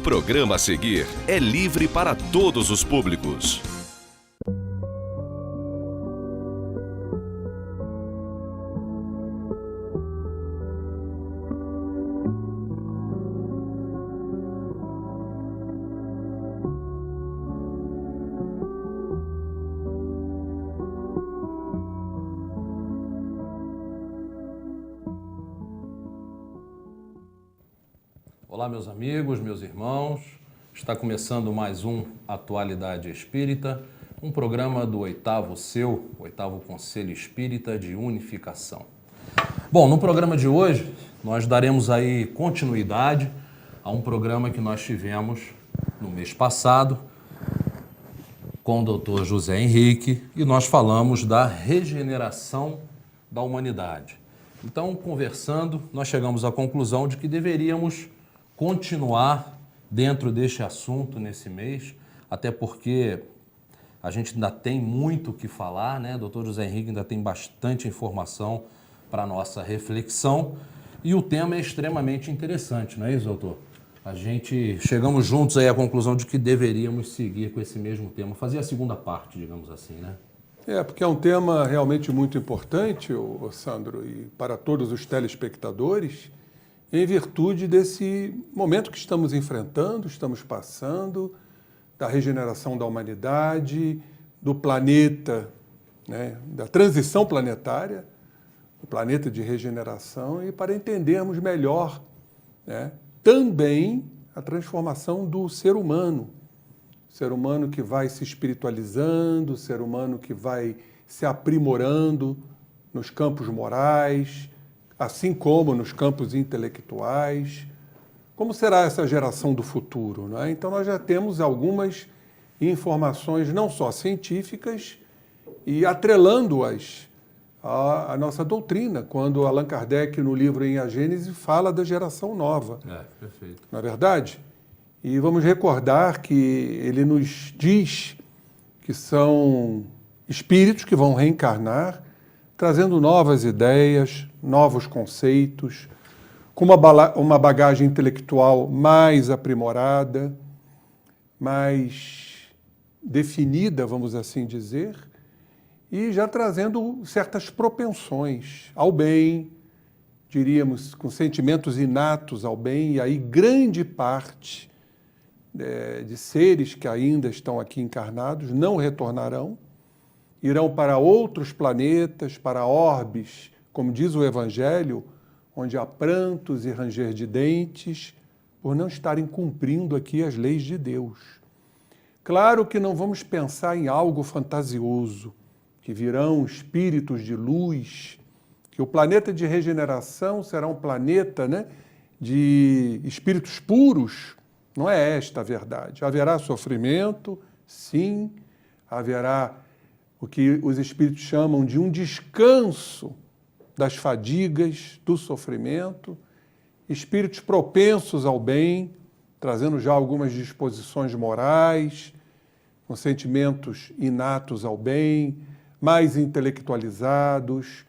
programa a seguir é livre para todos os públicos. Olá, meus amigos, meus irmãos. Está começando mais um Atualidade Espírita, um programa do oitavo Conselho Espírita de Unificação. Bom, no programa de hoje, nós daremos aí continuidade a um programa que nós tivemos no mês passado com o Dr. José Henrique e nós falamos da regeneração da humanidade. Então, conversando, nós chegamos à conclusão de que deveríamos continuar dentro deste assunto nesse mês, até porque a gente ainda tem muito o que falar, né? O Dr. José Henrique ainda tem bastante informação para a nossa reflexão e o tema é extremamente interessante, não é isso, doutor? A gente chegamos juntos aí à conclusão de que deveríamos seguir com esse mesmo tema, fazer a segunda parte, digamos assim, né? Porque é um tema realmente muito importante, Sandro, e para todos os telespectadores, em virtude desse momento que estamos enfrentando, estamos passando, da regeneração da humanidade, do planeta, né, da transição planetária, o planeta de regeneração, e para entendermos melhor, né, também a transformação do ser humano. O ser humano que vai se espiritualizando, o ser humano que vai se aprimorando nos campos morais, assim como nos campos intelectuais. Como será essa geração do futuro, né? Então nós já temos algumas informações não só científicas e atrelando-as à nossa doutrina, quando Allan Kardec, no livro Em A Gênese, fala da geração nova. Perfeito. Não é verdade? E vamos recordar que ele nos diz que são espíritos que vão reencarnar, trazendo novas ideias, novos conceitos, com uma bagagem intelectual mais aprimorada, mais definida, vamos assim dizer, e já trazendo certas propensões ao bem, diríamos, com sentimentos inatos ao bem, e aí grande parte de seres que ainda estão aqui encarnados não retornarão, irão para outros planetas, para orbes, como diz o Evangelho, onde há prantos e ranger de dentes, por não estarem cumprindo aqui as leis de Deus. Claro que não vamos pensar em algo fantasioso, que virão espíritos de luz, que o planeta de regeneração será um planeta, né, de espíritos puros. Não é esta a verdade. Haverá sofrimento, sim, haverá o que os espíritos chamam de um descanso das fadigas, do sofrimento, espíritos propensos ao bem, trazendo já algumas disposições morais, com sentimentos inatos ao bem, mais intelectualizados,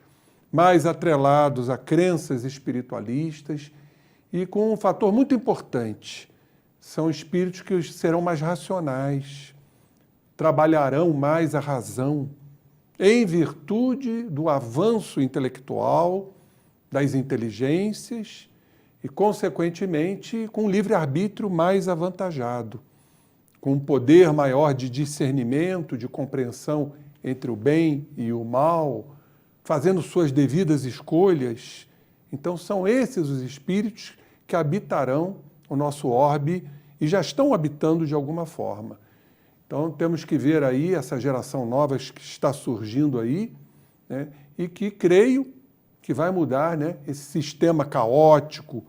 mais atrelados a crenças espiritualistas e com um fator muito importante, são espíritos que serão mais racionais, trabalharão mais a razão, em virtude do avanço intelectual, das inteligências e, consequentemente, com um livre-arbítrio mais avantajado, com um poder maior de discernimento, de compreensão entre o bem e o mal, fazendo suas devidas escolhas. Então, são esses os espíritos que habitarão o nosso orbe e já estão habitando de alguma forma. Então, temos que ver aí essa geração nova que está surgindo aí, né, e que creio que vai mudar, né, esse sistema caótico,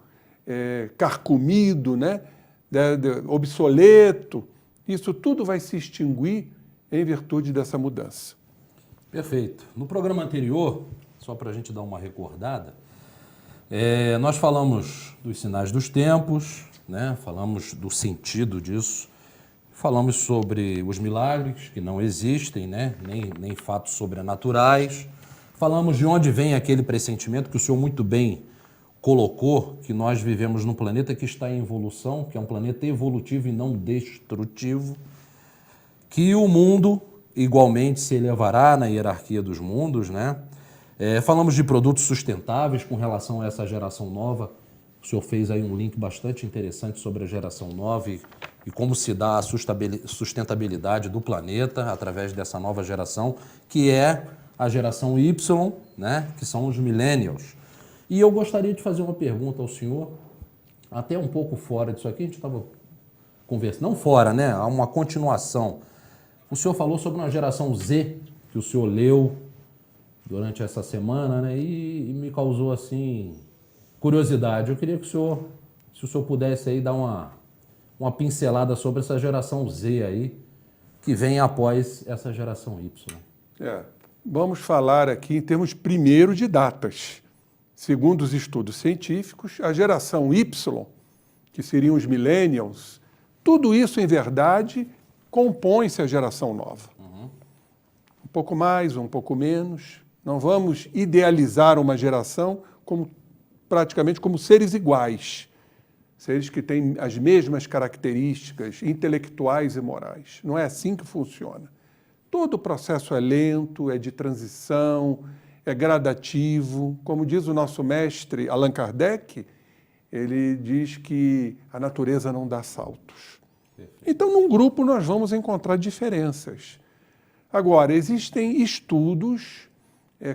carcomido, né, obsoleto. Isso tudo vai se extinguir em virtude dessa mudança. Perfeito. No programa anterior, só para a gente dar uma recordada, nós falamos dos sinais dos tempos, né, falamos do sentido disso, falamos sobre os milagres, que não existem, né? nem fatos sobrenaturais. Falamos de onde vem aquele pressentimento que o senhor muito bem colocou que nós vivemos num planeta que está em evolução, que é um planeta evolutivo e não destrutivo, que o mundo igualmente se elevará na hierarquia dos mundos, né? Falamos de produtos sustentáveis com relação a essa geração nova. O senhor fez aí um link bastante interessante sobre a geração nova e como se dá a sustentabilidade do planeta através dessa nova geração, que é a geração Y, né? Que são os millennials. E eu gostaria de fazer uma pergunta ao senhor, até um pouco fora disso aqui, a gente estava conversando, não fora, né? Há uma continuação. O senhor falou sobre uma geração Z, que o senhor leu durante essa semana, né? E me causou, assim, curiosidade. Eu queria que se o senhor pudesse aí dar uma pincelada sobre essa geração Z aí, que vem após essa geração Y. Vamos falar aqui em termos primeiro de datas. Segundo os estudos científicos, a geração Y, que seriam os millennials, tudo isso, em verdade, compõe-se a geração nova. Um pouco mais, um pouco menos. Não vamos idealizar uma geração praticamente como seres iguais, seres que têm as mesmas características intelectuais e morais. Não é assim que funciona. Todo o processo é lento, é de transição, é gradativo. Como diz o nosso mestre Allan Kardec, ele diz que a natureza não dá saltos. Então, num grupo, nós vamos encontrar diferenças. Agora, existem estudos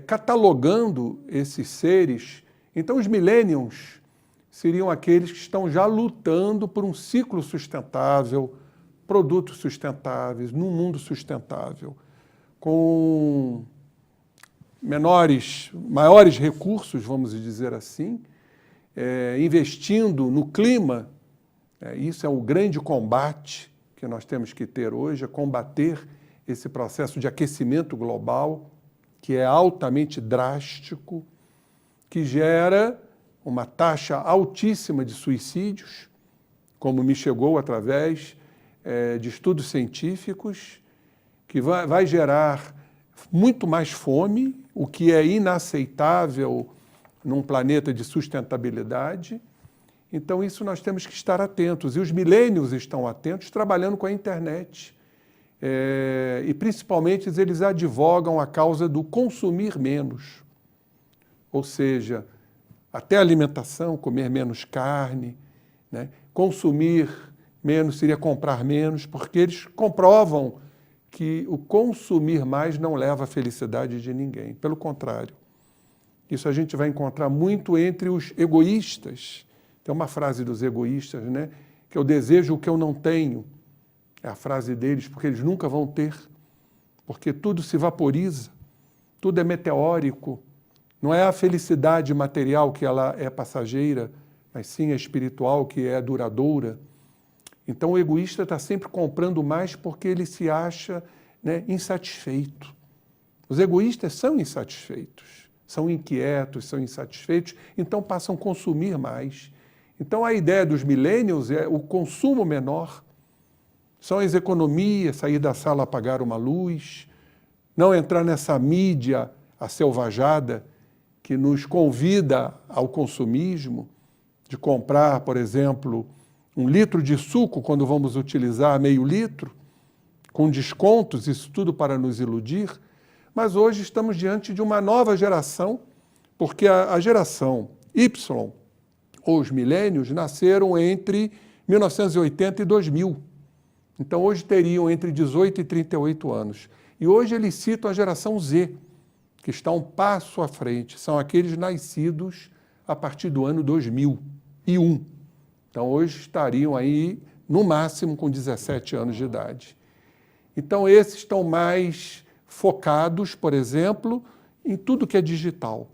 catalogando esses seres. Então, os millennials seriam aqueles que estão já lutando por um ciclo sustentável, produtos sustentáveis, num mundo sustentável, com maiores recursos, vamos dizer assim, investindo no clima. Isso é o grande combate que nós temos que ter hoje, é combater esse processo de aquecimento global, que é altamente drástico, que gera uma taxa altíssima de suicídios, como me chegou através de estudos científicos, que vai gerar muito mais fome, o que é inaceitável num planeta de sustentabilidade. Então, isso nós temos que estar atentos. E os millennials estão atentos, trabalhando com a internet. E, principalmente, eles advogam a causa do consumir menos. Ou seja, até a alimentação, comer menos carne, né? Consumir menos seria comprar menos, porque eles comprovam que o consumir mais não leva à felicidade de ninguém. Pelo contrário, isso a gente vai encontrar muito entre os egoístas. Tem uma frase dos egoístas, né? Que eu desejo o que eu não tenho. É a frase deles, porque eles nunca vão ter. Porque tudo se vaporiza, tudo é meteórico. Não é a felicidade material que ela é passageira, mas sim a espiritual que é duradoura. Então o egoísta está sempre comprando mais porque ele se acha, né, insatisfeito. Os egoístas são insatisfeitos, são inquietos, são insatisfeitos, então passam a consumir mais. Então a ideia dos millennials é o consumo menor, são as economias, sair da sala, apagar uma luz, não entrar nessa mídia aselvajada que nos convida ao consumismo, de comprar, por exemplo, 1 litro de suco quando vamos utilizar meio litro, com descontos, isso tudo para nos iludir. Mas hoje estamos diante de uma nova geração, porque a geração Y, ou os milênios, nasceram entre 1980 e 2000. Então hoje teriam entre 18 e 38 anos. E hoje eles citam a geração Z, que está um passo à frente. São aqueles nascidos a partir do ano 2001. Então, hoje estariam aí, no máximo, com 17 anos de idade. Então, esses estão mais focados, por exemplo, em tudo que é digital.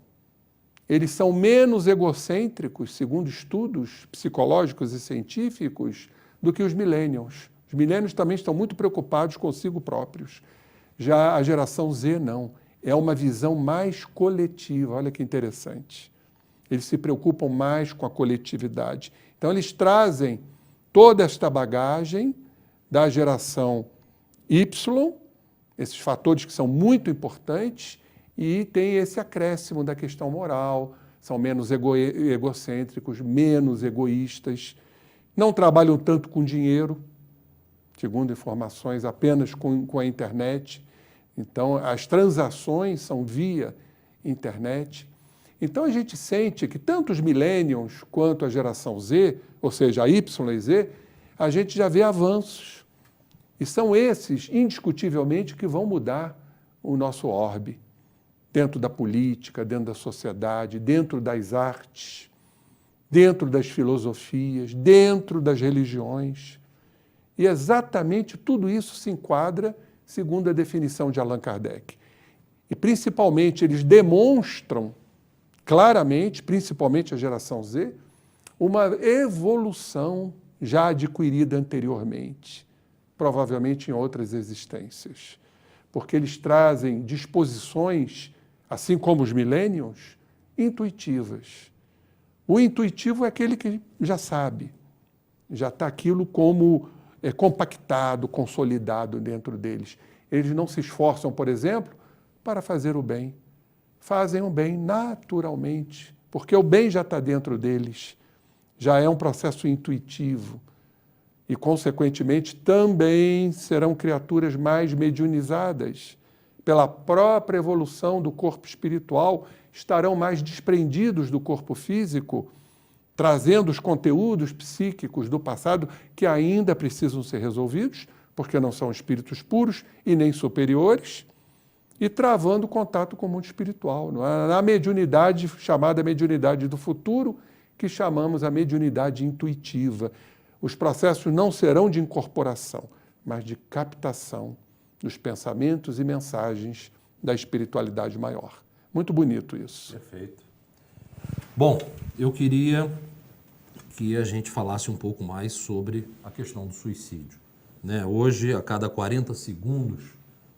Eles são menos egocêntricos, segundo estudos psicológicos e científicos, do que os millennials. Os millennials também estão muito preocupados consigo próprios. Já a geração Z, não. É uma visão mais coletiva. Olha que interessante. Eles se preocupam mais com a coletividade. Então, eles trazem toda esta bagagem da geração Y, esses fatores que são muito importantes, e tem esse acréscimo da questão moral, são menos egocêntricos, menos egoístas, não trabalham tanto com dinheiro, segundo informações, apenas com a internet. Então, as transações são via internet. Então, a gente sente que tanto os millennials quanto a geração Z, ou seja, a Y e Z, a gente já vê avanços. E são esses, indiscutivelmente, que vão mudar o nosso orbe, dentro da política, dentro da sociedade, dentro das artes, dentro das filosofias, dentro das religiões. E exatamente tudo isso se enquadra segundo a definição de Allan Kardec. E, principalmente, eles demonstram claramente, principalmente a geração Z, uma evolução já adquirida anteriormente, provavelmente em outras existências, porque eles trazem disposições, assim como os millennials, intuitivas. O intuitivo é aquele que já sabe, já está aquilo como compactado, consolidado dentro deles. Eles não se esforçam, por exemplo, para fazer o bem. Fazem o bem naturalmente, porque o bem já está dentro deles, já é um processo intuitivo. E, consequentemente, também serão criaturas mais mediunizadas. Pela própria evolução do corpo espiritual, estarão mais desprendidos do corpo físico, trazendo os conteúdos psíquicos do passado que ainda precisam ser resolvidos, porque não são espíritos puros e nem superiores, e travando o contato com o mundo espiritual. Na mediunidade, chamada mediunidade do futuro, que chamamos a mediunidade intuitiva. Os processos não serão de incorporação, mas de captação dos pensamentos e mensagens da espiritualidade maior. Muito bonito isso. Perfeito. Bom, eu queria que a gente falasse um pouco mais sobre a questão do suicídio. Hoje, a cada 40 segundos,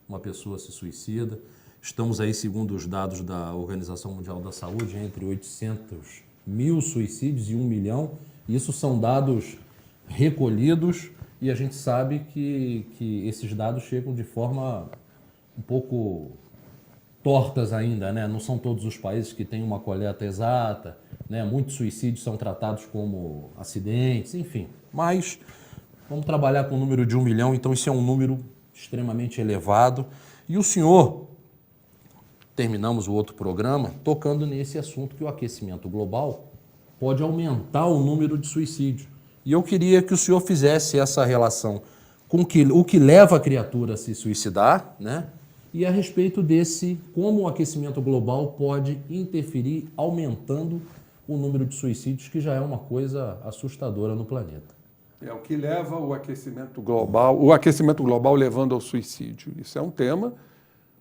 uma pessoa se suicida. Estamos aí, segundo os dados da Organização Mundial da Saúde, entre 800 mil suicídios e 1 milhão. Isso são dados recolhidos e a gente sabe que esses dados chegam de forma um pouco tortas ainda, né? Não são todos os países que têm uma coleta exata, né? Muitos suicídios são tratados como acidentes, enfim. Mas vamos trabalhar com o número de 1 milhão, então isso é um número extremamente elevado. E o senhor, terminamos o outro programa tocando nesse assunto que o aquecimento global pode aumentar o número de suicídios. E eu queria que o senhor fizesse essa relação com o que leva a criatura a se suicidar, né? E a respeito desse, como o aquecimento global pode interferir aumentando o número de suicídios, que já é uma coisa assustadora no planeta. É o que leva o aquecimento global levando ao suicídio. Isso é um tema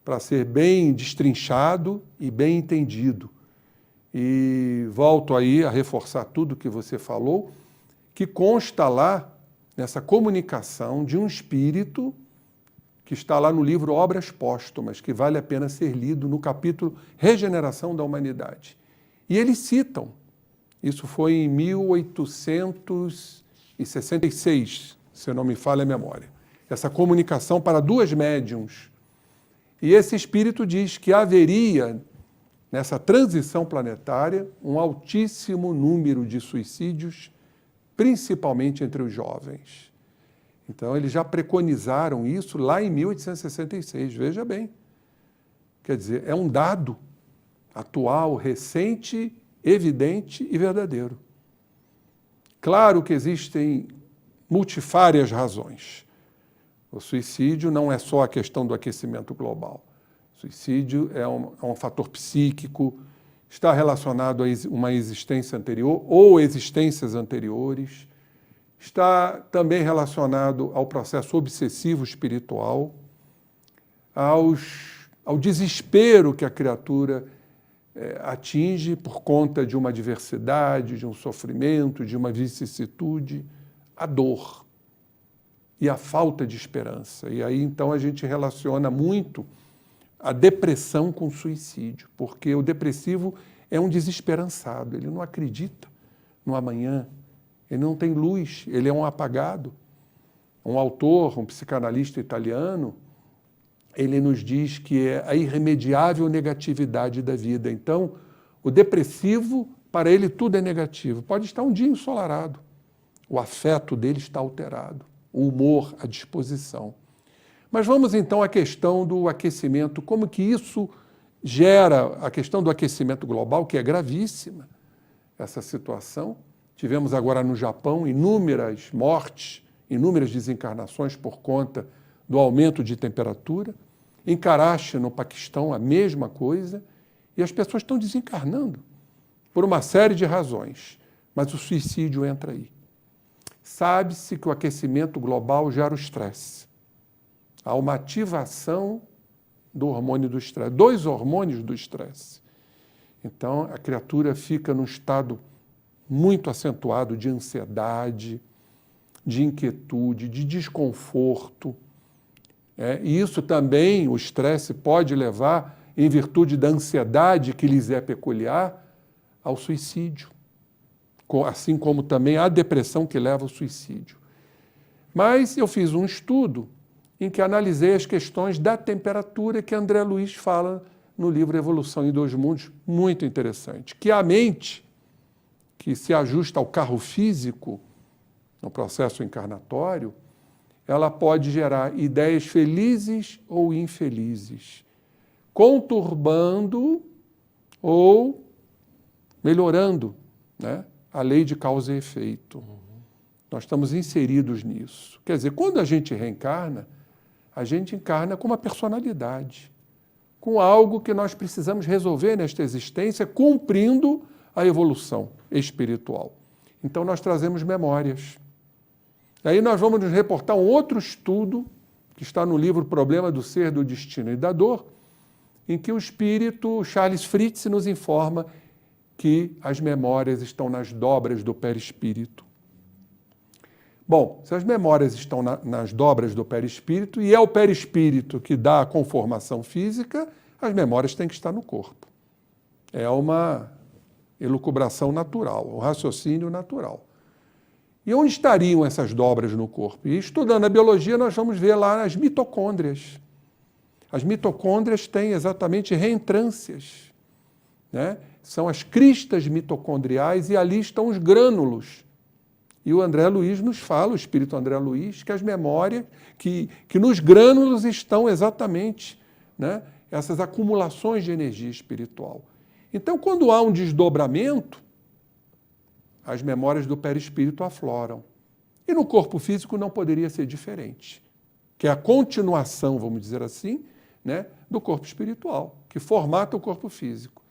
para ser bem destrinchado e bem entendido. E volto aí a reforçar tudo que você falou, que consta lá nessa comunicação de um espírito que está lá no livro Obras Póstumas, que vale a pena ser lido no capítulo Regeneração da Humanidade. E eles citam, isso foi em 1866, se não me falha a memória, essa comunicação para 2 médiuns. E esse espírito diz que haveria, nessa transição planetária, um altíssimo número de suicídios, principalmente entre os jovens. Então, eles já preconizaram isso lá em 1866, veja bem. Quer dizer, é um dado atual, recente, evidente e verdadeiro. Claro que existem multifárias razões. O suicídio não é só a questão do aquecimento global. O suicídio é um fator psíquico, está relacionado a uma existência anterior ou existências anteriores, está também relacionado ao processo obsessivo espiritual, ao desespero que a criatura atinge por conta de uma adversidade, de um sofrimento, de uma vicissitude, a dor e a falta de esperança. E aí, então, a gente relaciona muito a depressão com o suicídio, porque o depressivo é um desesperançado, ele não acredita no amanhã, ele não tem luz, ele é um apagado. Um autor, um psicanalista italiano, ele nos diz que é a irremediável negatividade da vida. Então, O depressivo, para ele, tudo é negativo. Pode estar um dia ensolarado. O afeto dele está alterado. O humor, a disposição. Mas vamos então à questão do aquecimento. Como que isso gera a questão do aquecimento global, que é gravíssima, essa situação. Tivemos agora no Japão inúmeras mortes, inúmeras desencarnações por conta do aumento de temperatura. Em Karachi, no Paquistão, a mesma coisa. E as pessoas estão desencarnando por uma série de razões. Mas o suicídio entra aí. Sabe-se que o aquecimento global gera o estresse. Há uma ativação do hormônio do estresse, 2 hormônios do estresse. Então, a criatura fica num estado muito acentuado de ansiedade, de inquietude, de desconforto. E isso também, o estresse pode levar, em virtude da ansiedade que lhes é peculiar, ao suicídio. Assim como também a depressão que leva ao suicídio. Mas eu fiz um estudo em que analisei as questões da temperatura que André Luiz fala no livro Evolução em 2 Mundos, muito interessante. Que a mente, que se ajusta ao carro físico, no processo encarnatório, ela pode gerar ideias felizes ou infelizes, conturbando ou melhorando, né, a lei de causa e efeito. Nós estamos inseridos nisso. Quer dizer, quando a gente reencarna, a gente encarna com uma personalidade, com algo que nós precisamos resolver nesta existência, cumprindo a evolução espiritual. Então, nós trazemos memórias. Aí nós vamos nos reportar um outro estudo, que está no livro Problema do Ser, do Destino e da Dor, em que o espírito Charles Fritz nos informa que as memórias estão nas dobras do perispírito. Bom, se as memórias estão nas dobras do perispírito, e é o perispírito que dá a conformação física, as memórias têm que estar no corpo. É uma elucubração natural, um raciocínio natural. E onde estariam essas dobras no corpo? E estudando a biologia, nós vamos ver lá as mitocôndrias. As mitocôndrias têm exatamente reentrâncias, né? São as cristas mitocondriais e ali estão os grânulos. E o André Luiz nos fala, o espírito André Luiz, que as memórias, que nos grânulos estão exatamente, né, essas acumulações de energia espiritual. Então, quando há um desdobramento, as memórias do perispírito afloram. E no corpo físico não poderia ser diferente, que é a continuação, vamos dizer assim, né, do corpo espiritual, que formata o corpo físico.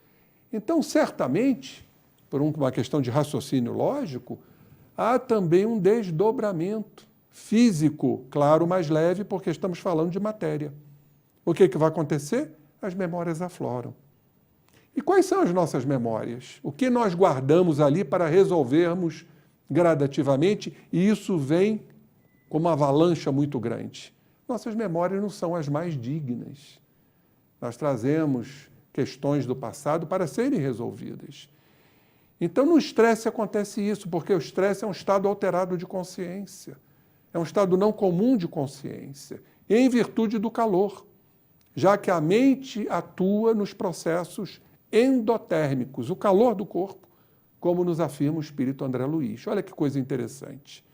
Então, certamente, por uma questão de raciocínio lógico, há também um desdobramento físico, claro, mais leve, porque estamos falando de matéria. O que vai acontecer? As memórias afloram. E quais são as nossas memórias? O que nós guardamos ali para resolvermos gradativamente, e isso vem com uma avalanche muito grande. Nossas memórias não são as mais dignas. Nós trazemos questões do passado para serem resolvidas. Então, no estresse acontece isso, porque o estresse é um estado alterado de consciência. É um estado não comum de consciência, em virtude do calor, já que a mente atua nos processos endotérmicos, o calor do corpo, como nos afirma o espírito André Luiz. Olha que coisa interessante.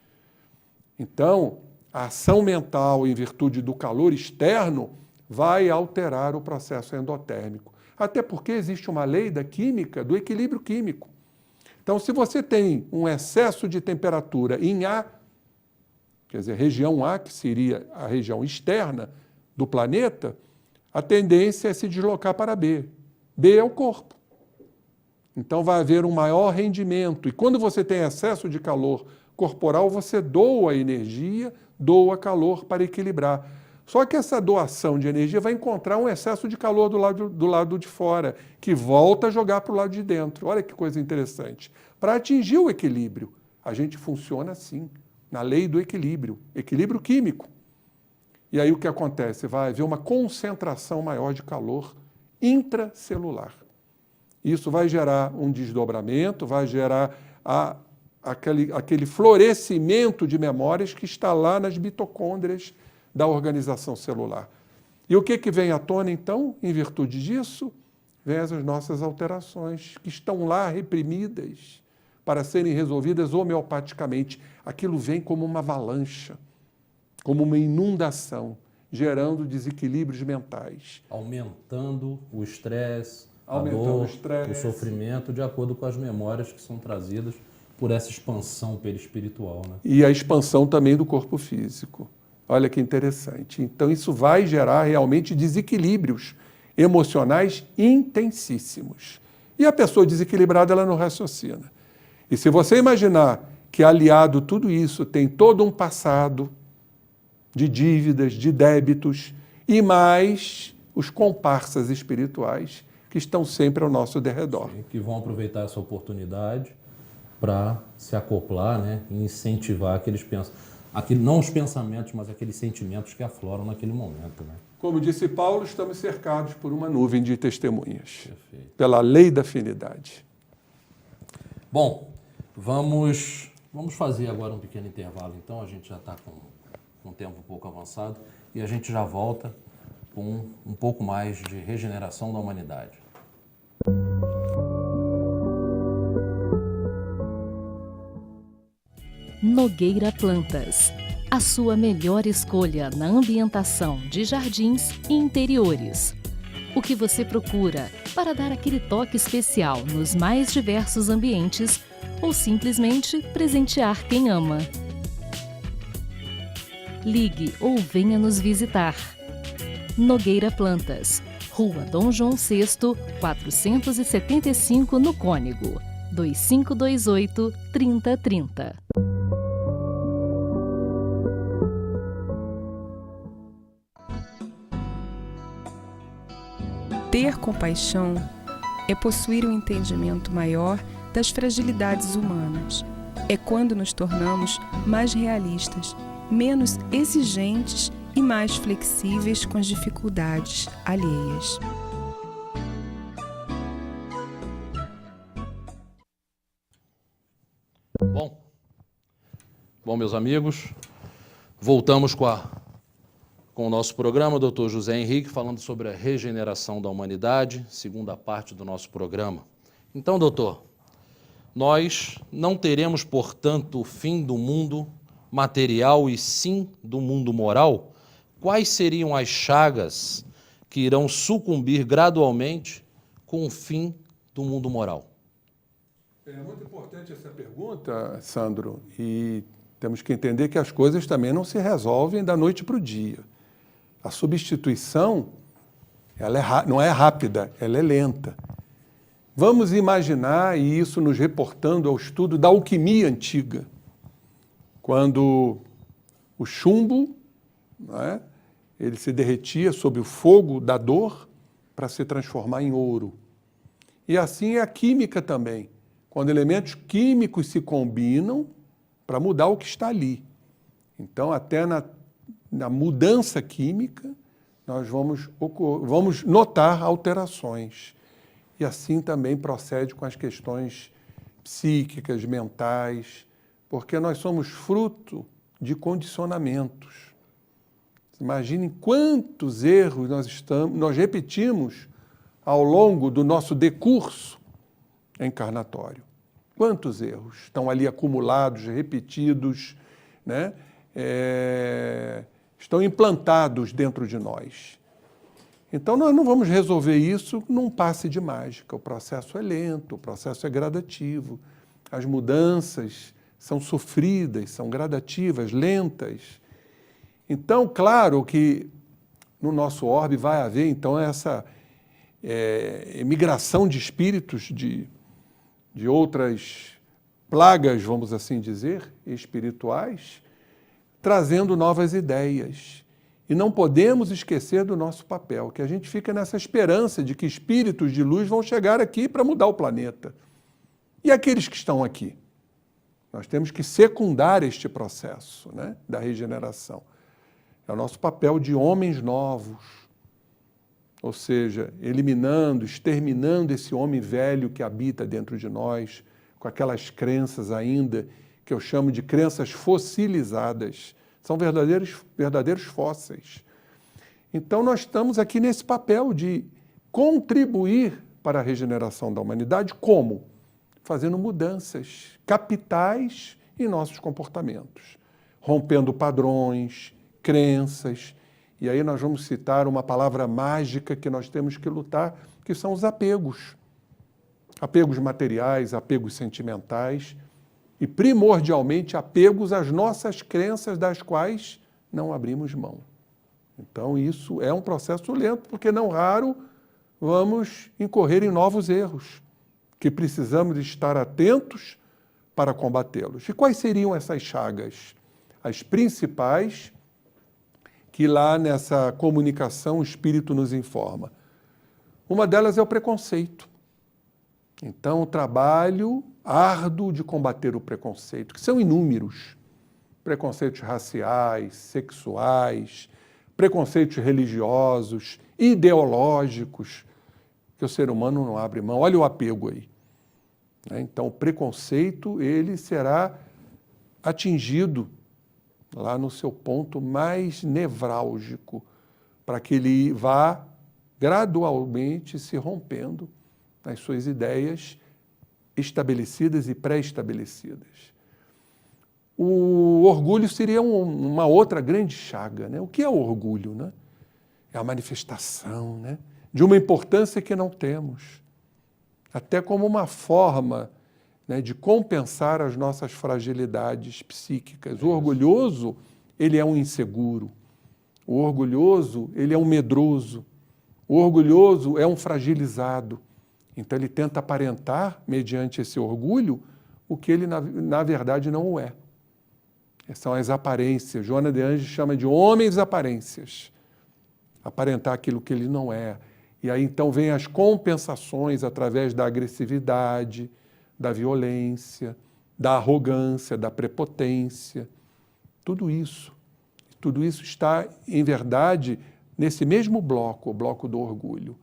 Então, a ação mental, em virtude do calor externo, vai alterar o processo endotérmico. Até porque existe uma lei da química, do equilíbrio químico. Então, se você tem um excesso de temperatura em A, quer dizer, região A, que seria a região externa do planeta, a tendência é se deslocar para B. B é o corpo. Então, vai haver um maior rendimento. E quando você tem excesso de calor corporal, você doa energia, doa calor para equilibrar. Só que essa doação de energia vai encontrar um excesso de calor do lado de fora, que volta a jogar para o lado de dentro. Olha que coisa interessante. Para atingir o equilíbrio, a gente funciona assim, na lei do equilíbrio químico. E aí o que acontece? Vai haver uma concentração maior de calor intracelular. Isso vai gerar um desdobramento, vai gerar aquele florescimento de memórias que está lá nas mitocôndrias da organização celular. E o que vem à tona, então, em virtude disso? vêm as nossas alterações, que estão lá reprimidas para serem resolvidas homeopaticamente. Aquilo vem como uma avalanche, como uma inundação, gerando desequilíbrios mentais. Aumentando o estresse, a dor, o sofrimento, de acordo com as memórias que são trazidas por essa expansão perispiritual, né? E a expansão também do corpo físico. Olha que interessante. Então, isso vai gerar realmente desequilíbrios emocionais intensíssimos. E a pessoa desequilibrada, ela não raciocina. E se você imaginar que aliado tudo isso tem todo um passado de dívidas, de débitos, e mais os comparsas espirituais que estão sempre ao nosso derredor. Sim, que vão aproveitar essa oportunidade para se acoplar, né, e incentivar aqueles pensamentos. Não os pensamentos, mas aqueles sentimentos que afloram naquele momento, né? Como disse Paulo, estamos cercados por uma nuvem de testemunhas. Perfeito. Pela lei da afinidade. Bom, vamos fazer agora um pequeno intervalo, então. A gente já está com o tempo um pouco avançado e a gente já volta com um pouco mais de regeneração da humanidade. Nogueira Plantas, a sua melhor escolha na ambientação de jardins e interiores. O que você procura para dar aquele toque especial nos mais diversos ambientes ou simplesmente presentear quem ama. Ligue ou venha nos visitar. Nogueira Plantas, Rua Dom João VI, 475 no Cônego, 2528-3030. Ter compaixão é possuir um entendimento maior das fragilidades humanas. É quando nos tornamos mais realistas, menos exigentes e mais flexíveis com as dificuldades alheias. Bom, meus amigos, voltamos com o nosso programa, Dr. José Henrique, falando sobre a regeneração da humanidade, segunda parte do nosso programa. Então, doutor, nós não teremos, portanto, o fim do mundo material e sim do mundo moral? Quais seriam as chagas que irão sucumbir gradualmente com o fim do mundo moral? É muito importante essa pergunta, Sandro, e temos que entender que as coisas também não se resolvem da noite para o dia. A substituição, não é rápida, ela é lenta. Vamos imaginar, e isso nos reportando ao estudo da alquimia antiga, quando o chumbo, não é, ele se derretia sob o fogo da dor para se transformar em ouro. E assim é a química também, quando elementos químicos se combinam para mudar o que está ali. Então, até na mudança química, nós vamos notar alterações. E assim também procede com as questões psíquicas, mentais, porque nós somos fruto de condicionamentos. Imaginem quantos erros nós repetimos ao longo do nosso decurso encarnatório. Quantos erros estão ali acumulados, repetidos, né? Estão implantados dentro de nós. Então, nós não vamos resolver isso num passe de mágica. O processo é lento, o processo é gradativo. As mudanças são sofridas, são gradativas, lentas. Então, claro que no nosso orbe vai haver, então, essa migração de espíritos de outras plagas, vamos assim dizer, espirituais, trazendo novas ideias. E não podemos esquecer do nosso papel, que a gente fica nessa esperança de que espíritos de luz vão chegar aqui para mudar o planeta. E aqueles que estão aqui? Nós temos que secundar este processo, né, da regeneração. É o nosso papel de homens novos, ou seja, eliminando, exterminando esse homem velho que habita dentro de nós, com aquelas crenças ainda que eu chamo de crenças fossilizadas. São verdadeiros fósseis. Então, nós estamos aqui nesse papel de contribuir para a regeneração da humanidade. Como? Fazendo mudanças capitais em nossos comportamentos, rompendo padrões, crenças. E aí nós vamos citar uma palavra mágica que nós temos que lutar, que são os apegos. Apegos materiais, apegos sentimentais e, primordialmente, apegos às nossas crenças das quais não abrimos mão. Então, isso é um processo lento, porque não raro vamos incorrer em novos erros, que precisamos estar atentos para combatê-los. E quais seriam essas chagas? As principais, que lá nessa comunicação o Espírito nos informa. Uma delas é o preconceito. Então, o trabalho árduo de combater o preconceito, que são inúmeros. Preconceitos raciais, sexuais, preconceitos religiosos, ideológicos, que o ser humano não abre mão. Olha o apego aí. Então, o preconceito, ele será atingido lá no seu ponto mais nevrálgico, para que ele vá gradualmente se rompendo nas suas ideias estabelecidas e pré-estabelecidas. O orgulho seria uma outra grande chaga, né? O que é o orgulho, né? É a manifestação, né, de uma importância que não temos, até como uma forma, né, de compensar as nossas fragilidades psíquicas. O orgulhoso, ele é um inseguro. O orgulhoso, ele é um medroso. O orgulhoso é um fragilizado. Então, ele tenta aparentar, mediante esse orgulho, o que ele, na verdade, não o é. São as aparências. Joana de Anjos chama de homens aparências. Aparentar aquilo que ele não é. E aí, então, vem as compensações através da agressividade, da violência, da arrogância, da prepotência. Tudo isso está, em verdade, nesse mesmo bloco, o bloco do orgulho.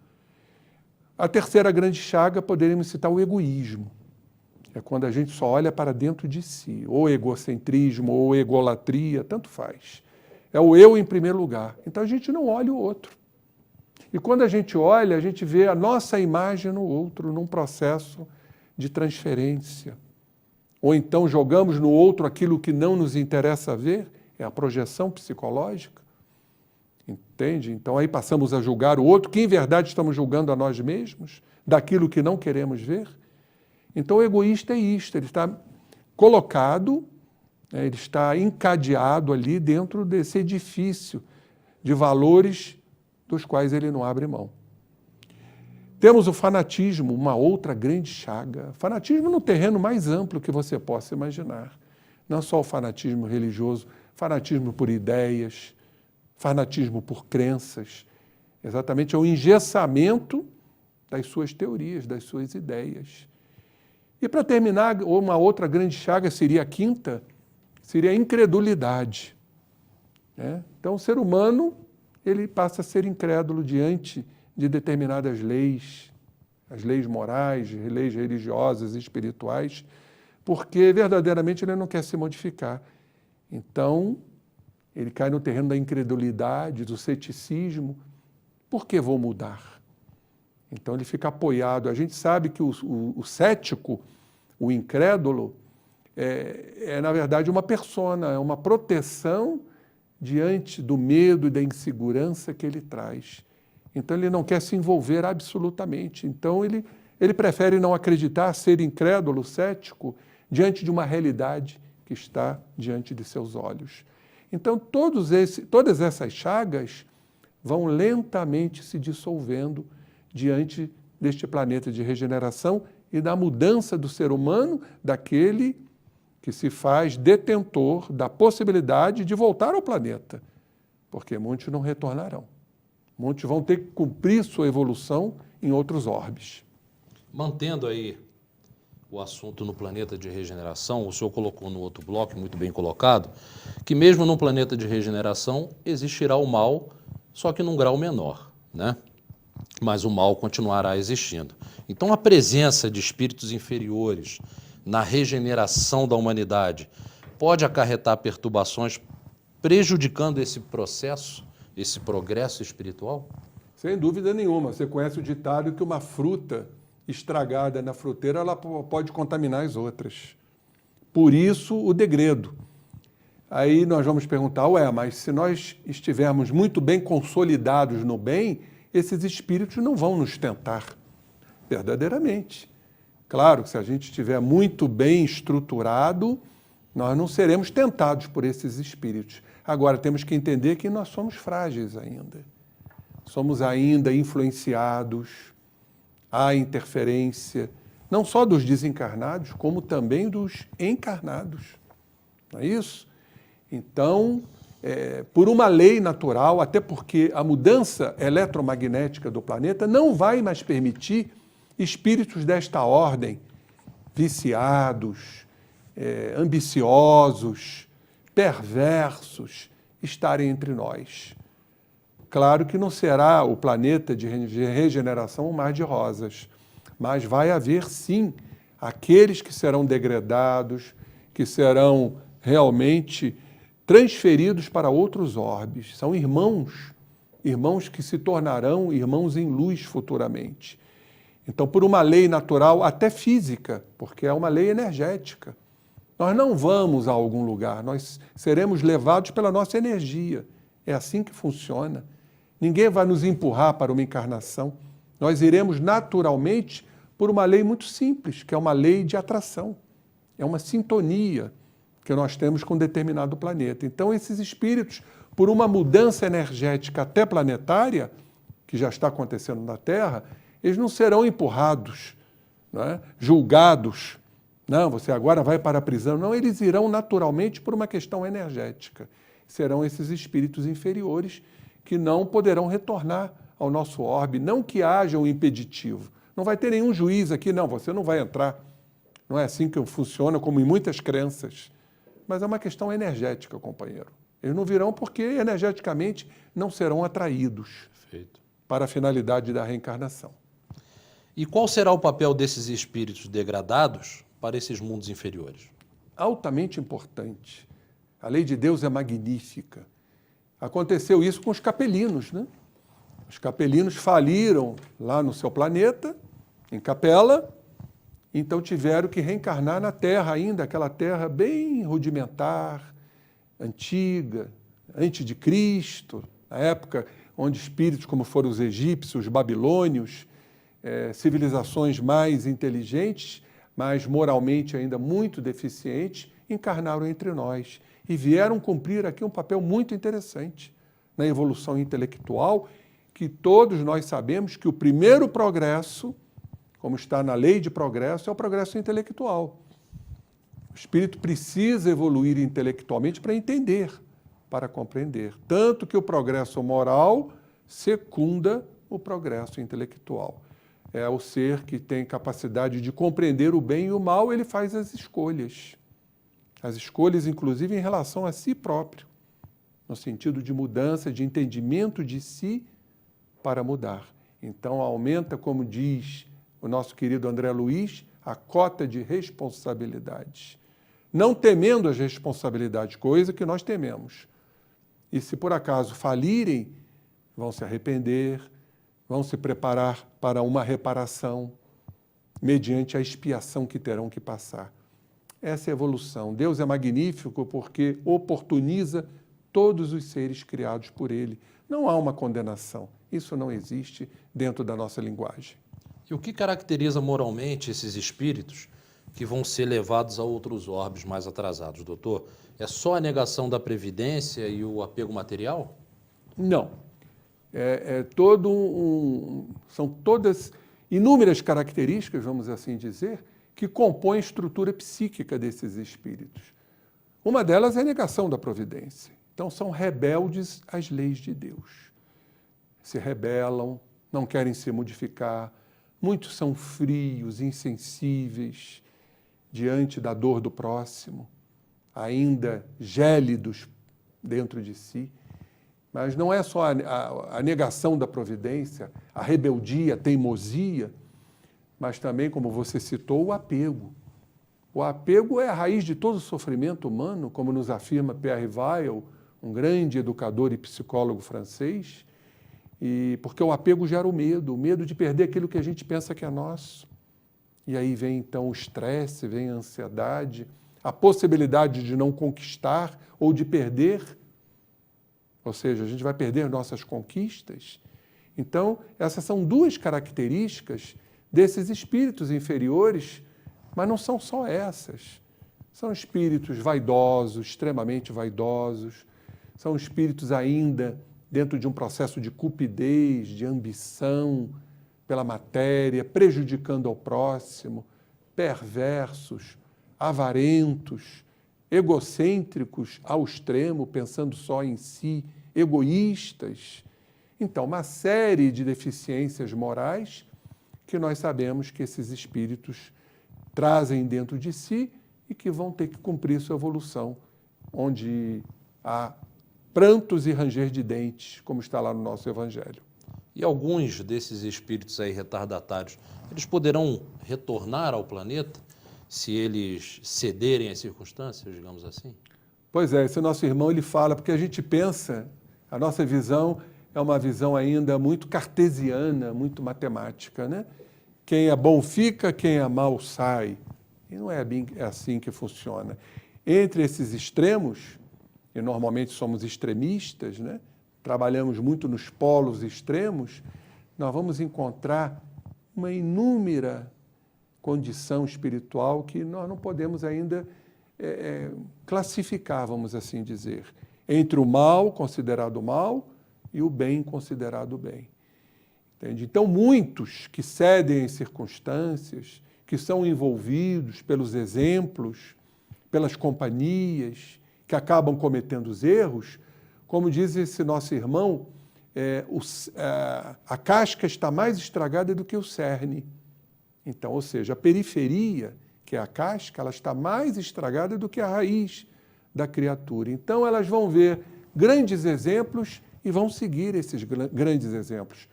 A terceira grande chaga, poderíamos citar o egoísmo. É quando a gente só olha para dentro de si, ou egocentrismo, ou egolatria, tanto faz. É o eu em primeiro lugar. Então a gente não olha o outro. E quando a gente olha, a gente vê a nossa imagem no outro, num processo de transferência. Ou então jogamos no outro aquilo que não nos interessa ver, é a projeção psicológica. Entende? Então aí passamos a julgar o outro, que em verdade estamos julgando a nós mesmos, daquilo que não queremos ver. Então o egoísta é isto, ele está colocado, ele está encadeado ali dentro desse edifício de valores dos quais ele não abre mão. Temos o fanatismo, uma outra grande chaga. Fanatismo no terreno mais amplo que você possa imaginar. Não só o fanatismo religioso, fanatismo por ideias, fanatismo por crenças. Exatamente, é o engessamento das suas teorias, das suas ideias. E para terminar, uma outra grande chaga seria a quinta, seria a incredulidade. Então o ser humano, ele passa a ser incrédulo diante de determinadas leis, as leis morais, leis religiosas e espirituais, porque verdadeiramente ele não quer se modificar. Então, ele cai no terreno da incredulidade, do ceticismo. Por que vou mudar? Então, ele fica apoiado. A gente sabe que o cético, o incrédulo, na verdade, uma persona, é uma proteção diante do medo e da insegurança que ele traz. Então, ele não quer se envolver absolutamente. Então, ele prefere não acreditar, ser incrédulo, cético, diante de uma realidade que está diante de seus olhos. Então, todas essas chagas vão lentamente se dissolvendo diante deste planeta de regeneração e da mudança do ser humano, daquele que se faz detentor da possibilidade de voltar ao planeta, porque muitos não retornarão. Muitos vão ter que cumprir sua evolução em outros orbes. Mantendo aí o assunto no planeta de regeneração, o senhor colocou no outro bloco, muito bem colocado, que mesmo no planeta de regeneração existirá o mal, só que num grau menor, né? Mas o mal continuará existindo. Então a presença de espíritos inferiores na regeneração da humanidade pode acarretar perturbações prejudicando esse processo, esse progresso espiritual? Sem dúvida nenhuma. Você conhece o ditado que uma fruta estragada na fruteira ela pode contaminar as outras. Por isso, o degredo. Aí nós vamos perguntar, mas se nós estivermos muito bem consolidados no bem, esses espíritos não vão nos tentar. Verdadeiramente. Claro que se a gente estiver muito bem estruturado, nós não seremos tentados por esses espíritos. Agora, temos que entender que nós somos frágeis ainda. Somos ainda influenciados, há interferência, não só dos desencarnados, como também dos encarnados. Não é isso? Então, por uma lei natural, até porque a mudança eletromagnética do planeta não vai mais permitir espíritos desta ordem, viciados, ambiciosos, perversos, estarem entre nós. Claro que não será o planeta de regeneração um mar de rosas, mas vai haver, sim, aqueles que serão degradados, que serão realmente transferidos para outros orbes. São irmãos que se tornarão irmãos em luz futuramente. Então, por uma lei natural, até física, porque é uma lei energética, nós não vamos a algum lugar, nós seremos levados pela nossa energia. É assim que funciona. Ninguém vai nos empurrar para uma encarnação. Nós iremos naturalmente por uma lei muito simples, que é uma lei de atração. É uma sintonia que nós temos com determinado planeta. Então, esses espíritos, por uma mudança energética até planetária, que já está acontecendo na Terra, eles não serão empurrados, não é? Julgados. Não, você agora vai para a prisão. Não, eles irão naturalmente por uma questão energética. Serão esses espíritos inferiores que não poderão retornar ao nosso orbe, não que haja um impeditivo. Não vai ter nenhum juiz aqui, não, você não vai entrar. Não é assim que funciona, como em muitas crenças. Mas é uma questão energética, companheiro. Eles não virão porque energeticamente não serão atraídos para a finalidade da reencarnação. E qual será o papel desses espíritos degradados para esses mundos inferiores? Altamente importante. A lei de Deus é magnífica. Aconteceu isso com os capelinos, né? Os capelinos faliram lá no seu planeta, em Capela, então tiveram que reencarnar na Terra ainda, aquela Terra bem rudimentar, antiga, antes de Cristo, na época onde espíritos como foram os egípcios, os babilônios, civilizações mais inteligentes, mas moralmente ainda muito deficientes, encarnaram entre nós e vieram cumprir aqui um papel muito interessante na evolução intelectual, que todos nós sabemos que o primeiro progresso, como está na lei de progresso, é o progresso intelectual. O espírito precisa evoluir intelectualmente para entender, para compreender. Tanto que o progresso moral secunda o progresso intelectual. É o ser que tem capacidade de compreender o bem e o mal, ele faz as escolhas. As escolhas, inclusive, em relação a si próprio, no sentido de mudança, de entendimento de si para mudar. Então, aumenta, como diz o nosso querido André Luiz, a cota de responsabilidades. Não temendo as responsabilidades, coisa que nós tememos. E se por acaso falirem, vão se arrepender, vão se preparar para uma reparação, mediante a expiação que terão que passar. Essa é a evolução. Deus é magnífico porque oportuniza todos os seres criados por Ele. Não há uma condenação. Isso não existe dentro da nossa linguagem. E o que caracteriza moralmente esses espíritos que vão ser levados a outros orbes mais atrasados, doutor? É só a negação da previdência e o apego material? Não. São todas inúmeras características, vamos assim dizer, que compõem a estrutura psíquica desses espíritos. Uma delas é a negação da providência. Então, são rebeldes às leis de Deus. Se rebelam, não querem se modificar. Muitos são frios, insensíveis diante da dor do próximo, ainda gélidos dentro de si. Mas não é só a negação da providência, a rebeldia, a teimosia, mas também, como você citou, o apego. O apego é a raiz de todo o sofrimento humano, como nos afirma Pierre Weil, um grande educador e psicólogo francês, E porque o apego gera o medo de perder aquilo que a gente pensa que é nosso. E aí vem então o estresse, vem a ansiedade, a possibilidade de não conquistar ou de perder. Ou seja, a gente vai perder nossas conquistas. Então, essas são duas características desses espíritos inferiores, mas não são só essas. São espíritos vaidosos, extremamente vaidosos, são espíritos ainda dentro de um processo de cupidez, de ambição pela matéria, prejudicando ao próximo, perversos, avarentos, egocêntricos ao extremo, pensando só em si, egoístas. Então, uma série de deficiências morais que nós sabemos que esses espíritos trazem dentro de si e que vão ter que cumprir sua evolução, onde há prantos e ranger de dentes, como está lá no nosso Evangelho. E alguns desses espíritos aí retardatários, eles poderão retornar ao planeta se eles cederem às circunstâncias, digamos assim? Pois é, esse nosso irmão ele fala, porque a gente pensa, a nossa visão é uma visão ainda muito cartesiana, muito matemática, né? Quem é bom fica, quem é mal sai. E não é assim que funciona. Entre esses extremos, e normalmente somos extremistas, né? Trabalhamos muito nos polos extremos, nós vamos encontrar uma inúmera condição espiritual que nós não podemos ainda classificar, vamos assim dizer, entre o mal, considerado mal, e o bem, considerado bem. Entende? Então, muitos que cedem às circunstâncias, que são envolvidos pelos exemplos, pelas companhias, que acabam cometendo os erros, como diz esse nosso irmão, a casca está mais estragada do que o cerne. Então, ou seja, a periferia, que é a casca, ela está mais estragada do que a raiz da criatura. Então, elas vão ver grandes exemplos e vão seguir esses grandes exemplos.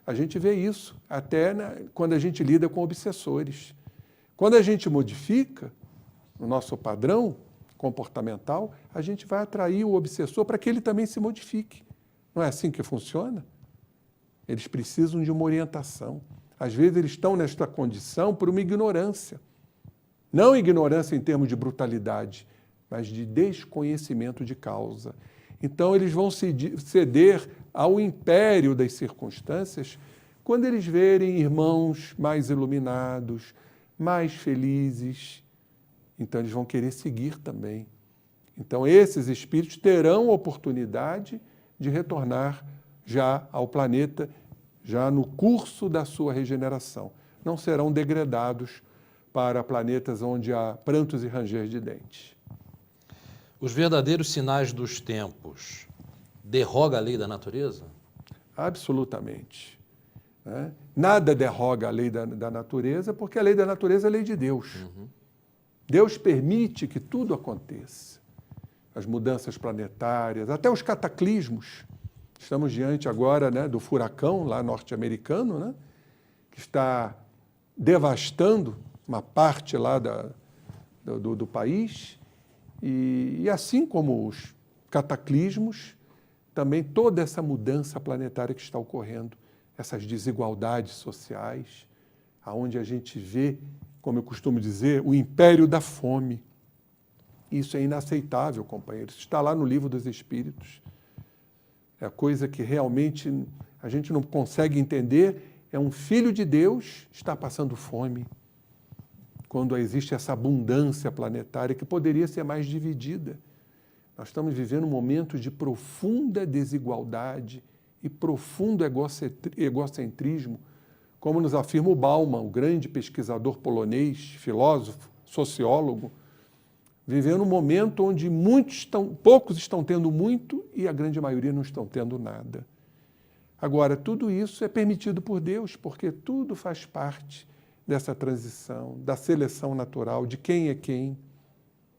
A gente vê isso até quando a gente lida com obsessores. Quando a gente modifica o nosso padrão comportamental, a gente vai atrair o obsessor para que ele também se modifique. Não é assim que funciona? Eles precisam de uma orientação. Às vezes eles estão nesta condição por uma ignorância. Não ignorância em termos de brutalidade, mas de desconhecimento de causa. Então eles vão ceder ao império das circunstâncias quando eles verem irmãos mais iluminados, mais felizes. Então eles vão querer seguir também. Então esses espíritos terão oportunidade de retornar já ao planeta, já no curso da sua regeneração. Não serão degradados para planetas onde há prantos e ranger de dentes. Os verdadeiros sinais dos tempos derroga a lei da natureza? Absolutamente. Né? Nada derroga a lei da natureza, porque a lei da natureza é a lei de Deus. Uhum. Deus permite que tudo aconteça. As mudanças planetárias, até os cataclismos. Estamos diante agora, né, do furacão lá norte-americano, né, que está devastando uma parte lá do país. E assim como os cataclismos, também toda essa mudança planetária que está ocorrendo, essas desigualdades sociais, aonde a gente vê, como eu costumo dizer, o império da fome. Isso é inaceitável, companheiros. Está lá no Livro dos Espíritos. É a coisa que realmente a gente não consegue entender. É um filho de Deus está passando fome, quando existe essa abundância planetária que poderia ser mais dividida. Nós estamos vivendo um momento de profunda desigualdade e profundo egocentrismo, como nos afirma o Bauman, o grande pesquisador polonês, filósofo, sociólogo, vivendo um momento onde poucos estão tendo muito e a grande maioria não estão tendo nada. Agora, tudo isso é permitido por Deus, porque tudo faz parte dessa transição, da seleção natural, de quem é quem,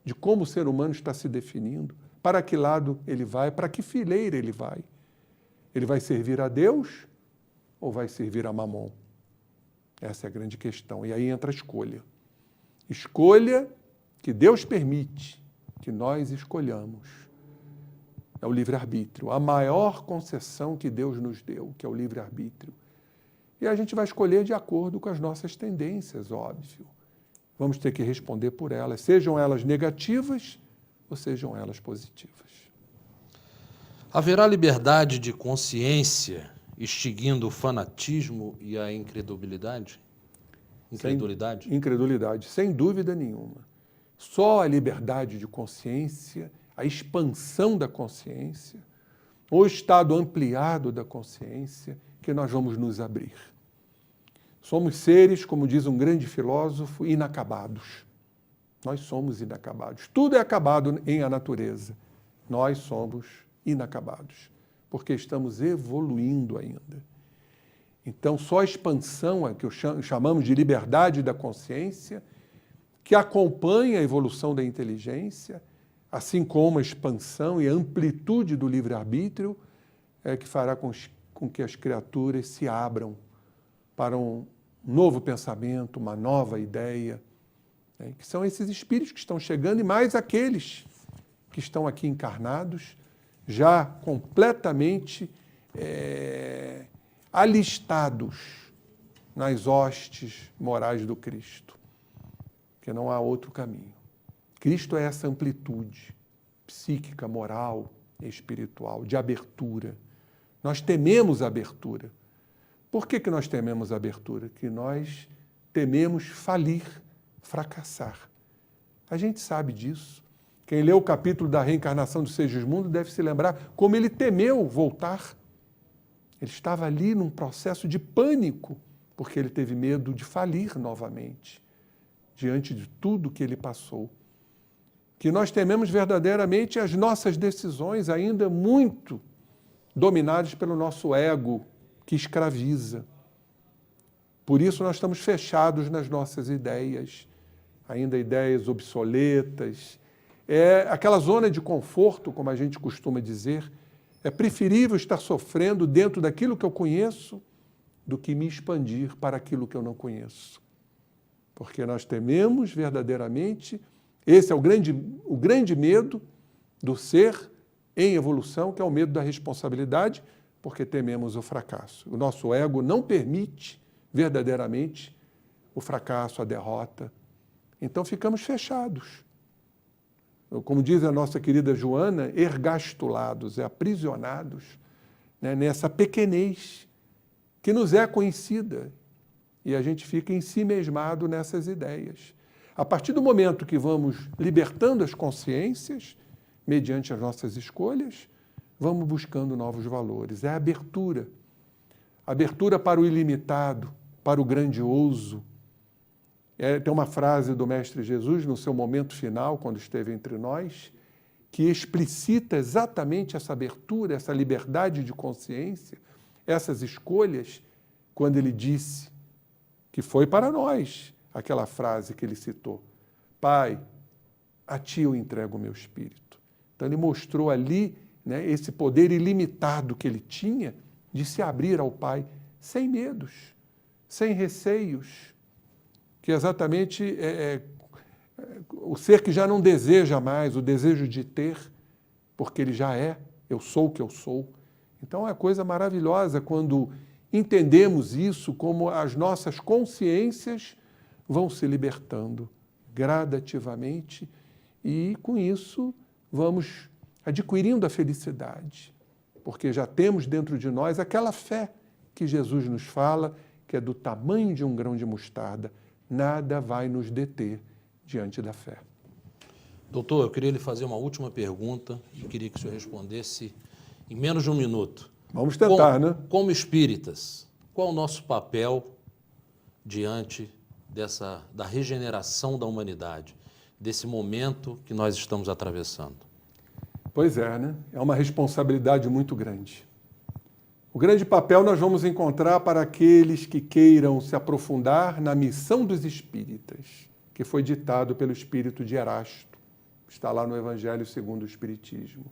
de como o ser humano está se definindo, para que lado ele vai, para que fileira ele vai. Ele vai servir a Deus ou vai servir a Mamon? Essa é a grande questão. E aí entra a escolha. Escolha que Deus permite que nós escolhamos. é o livre-arbítrio, a maior concessão que Deus nos deu, que é o livre-arbítrio. E a gente vai escolher de acordo com as nossas tendências, óbvio. Vamos ter que responder por elas, sejam elas negativas ou sejam elas positivas. Haverá liberdade de consciência extinguindo o fanatismo e a incredulidade? Incredulidade, sem dúvida nenhuma. Só a liberdade de consciência, a expansão da consciência, o estado ampliado da consciência, que nós vamos nos abrir. Somos seres, como diz um grande filósofo, inacabados. Nós somos inacabados. Tudo é acabado em a natureza. Nós somos inacabados, porque estamos evoluindo ainda. Então, só a expansão, que chamamos de liberdade da consciência, que acompanha a evolução da inteligência, assim como a expansão e a amplitude do livre-arbítrio, é que fará com que as criaturas se abram para um novo pensamento, uma nova ideia, né? Que são esses espíritos que estão chegando e mais aqueles que estão aqui encarnados, já completamente alistados nas hostes morais do Cristo, que não há outro caminho. Cristo é essa amplitude psíquica, moral e espiritual, de abertura. Nós tememos a abertura. Por que nós tememos a abertura? Que nós tememos falir, fracassar. A gente sabe disso. Quem lê o capítulo da reencarnação do Segismundo deve se lembrar como ele temeu voltar. Ele estava ali num processo de pânico, porque ele teve medo de falir novamente, diante de tudo que ele passou. Que nós tememos verdadeiramente as nossas decisões, ainda muito dominadas pelo nosso ego, que escraviza. Por isso nós estamos fechados nas nossas ideias, ainda ideias obsoletas. É aquela zona de conforto, como a gente costuma dizer. É preferível estar sofrendo dentro daquilo que eu conheço do que me expandir para aquilo que eu não conheço. Porque nós tememos verdadeiramente, esse é o grande medo do ser em evolução, que é o medo da responsabilidade, porque tememos o fracasso. O nosso ego não permite verdadeiramente o fracasso, a derrota. Então ficamos fechados. Como diz a nossa querida Joana, ergastulados, aprisionados, né, nessa pequenez que nos é conhecida. E a gente fica ensimesmado nessas ideias. A partir do momento que vamos libertando as consciências, mediante as nossas escolhas, vamos buscando novos valores. É a abertura. Abertura para o ilimitado, para o grandioso. Tem uma frase do Mestre Jesus, no seu momento final, quando esteve entre nós, que explicita exatamente essa abertura, essa liberdade de consciência, essas escolhas, quando ele disse que foi para nós aquela frase que ele citou: Pai, a ti eu entrego o meu espírito. Então ele mostrou ali, né, esse poder ilimitado que ele tinha de se abrir ao Pai sem medos, sem receios, que exatamente o ser que já não deseja mais, o desejo de ter, porque ele já é, eu sou o que eu sou. Então é coisa maravilhosa quando entendemos isso, como as nossas consciências vão se libertando gradativamente e, com isso, vamos adquirindo a felicidade, porque já temos dentro de nós aquela fé que Jesus nos fala, que é do tamanho de um grão de mostarda. Nada vai nos deter diante da fé. Doutor, eu queria lhe fazer uma última pergunta e queria que o senhor respondesse em menos de um minuto. Vamos tentar, né? Como espíritas, qual o nosso papel diante da regeneração da humanidade, desse momento que nós estamos atravessando? Pois é, né? É uma responsabilidade muito grande. O grande papel nós vamos encontrar para aqueles que queiram se aprofundar na missão dos espíritas, que foi ditado pelo espírito de Erasto. Está lá no Evangelho segundo o Espiritismo.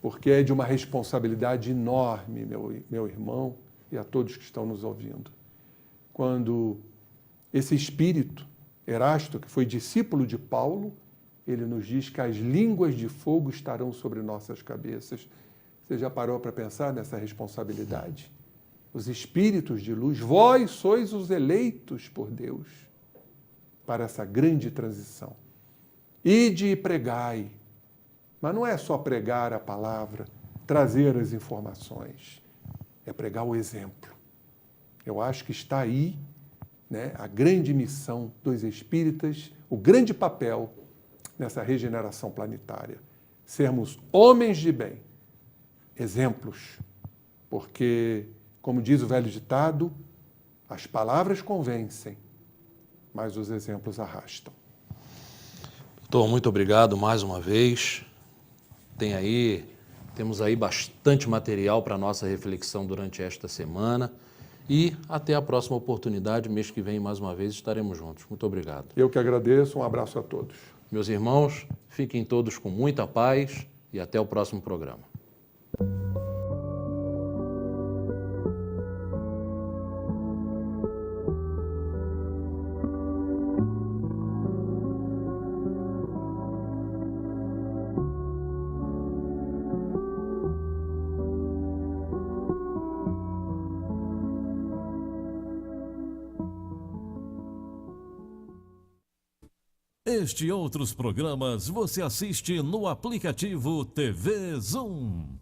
Porque é de uma responsabilidade enorme, meu irmão, e a todos que estão nos ouvindo. Quando esse espírito, Erasto, que foi discípulo de Paulo, ele nos diz que as línguas de fogo estarão sobre nossas cabeças. Você já parou para pensar nessa responsabilidade? Os espíritos de luz, vós sois os eleitos por Deus para essa grande transição. Ide e pregai. Mas não é só pregar a palavra, trazer as informações. É pregar o exemplo. Eu acho que está aí, né, a grande missão dos espíritas, o grande papel nessa regeneração planetária. Sermos homens de bem, exemplos. Porque, como diz o velho ditado, as palavras convencem, mas os exemplos arrastam. Doutor, muito obrigado mais uma vez. Temos aí bastante material para a nossa reflexão durante esta semana. E até a próxima oportunidade, mês que vem, mais uma vez, estaremos juntos. Muito obrigado. Eu que agradeço, um abraço a todos. Meus irmãos, fiquem todos com muita paz e até o próximo programa. Este e outros programas você assiste no aplicativo TV Zoom.